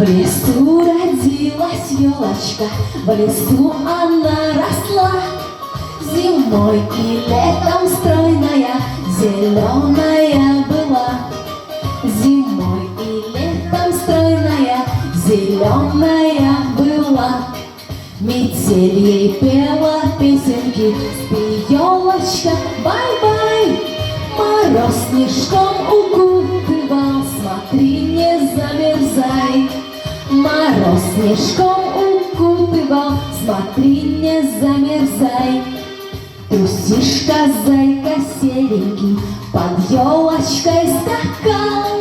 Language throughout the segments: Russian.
лесу родилась елочка, в лесу она росла. Зимой и летом стройная, зеленая была. Зимой и летом стройная, зеленая была. Метель ей пела песенки, спи, елочка, бай-бай. Мороз снежком укутывал, смотри, не замерзай. Мороз снежком укутывал, смотри, не замерзай. Трусишка, зайка серенький, под елочкой скакал.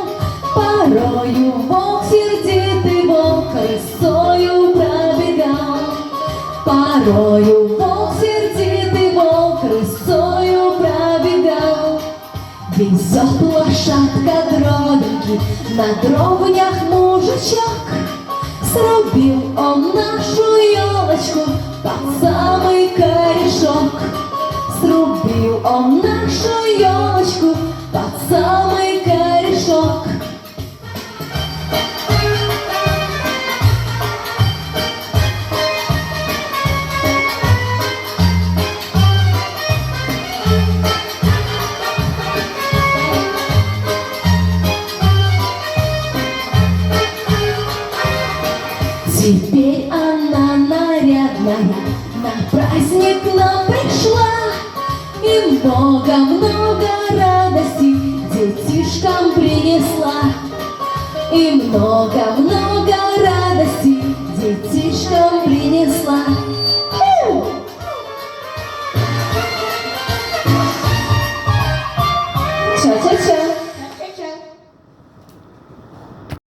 Порою волк, сердитый волк, рысою пробегал. Порою волк, сердитый волк, рысою пробегал. Везет лошадка дробинки, на дробнях мужичок. Срубил он нашу елочку под самый корешок. Срубил он нашу елочку под самый корешок. Теперь она нарядная, на праздник нам пришла. И много-много радости детишкам принесла. И много-много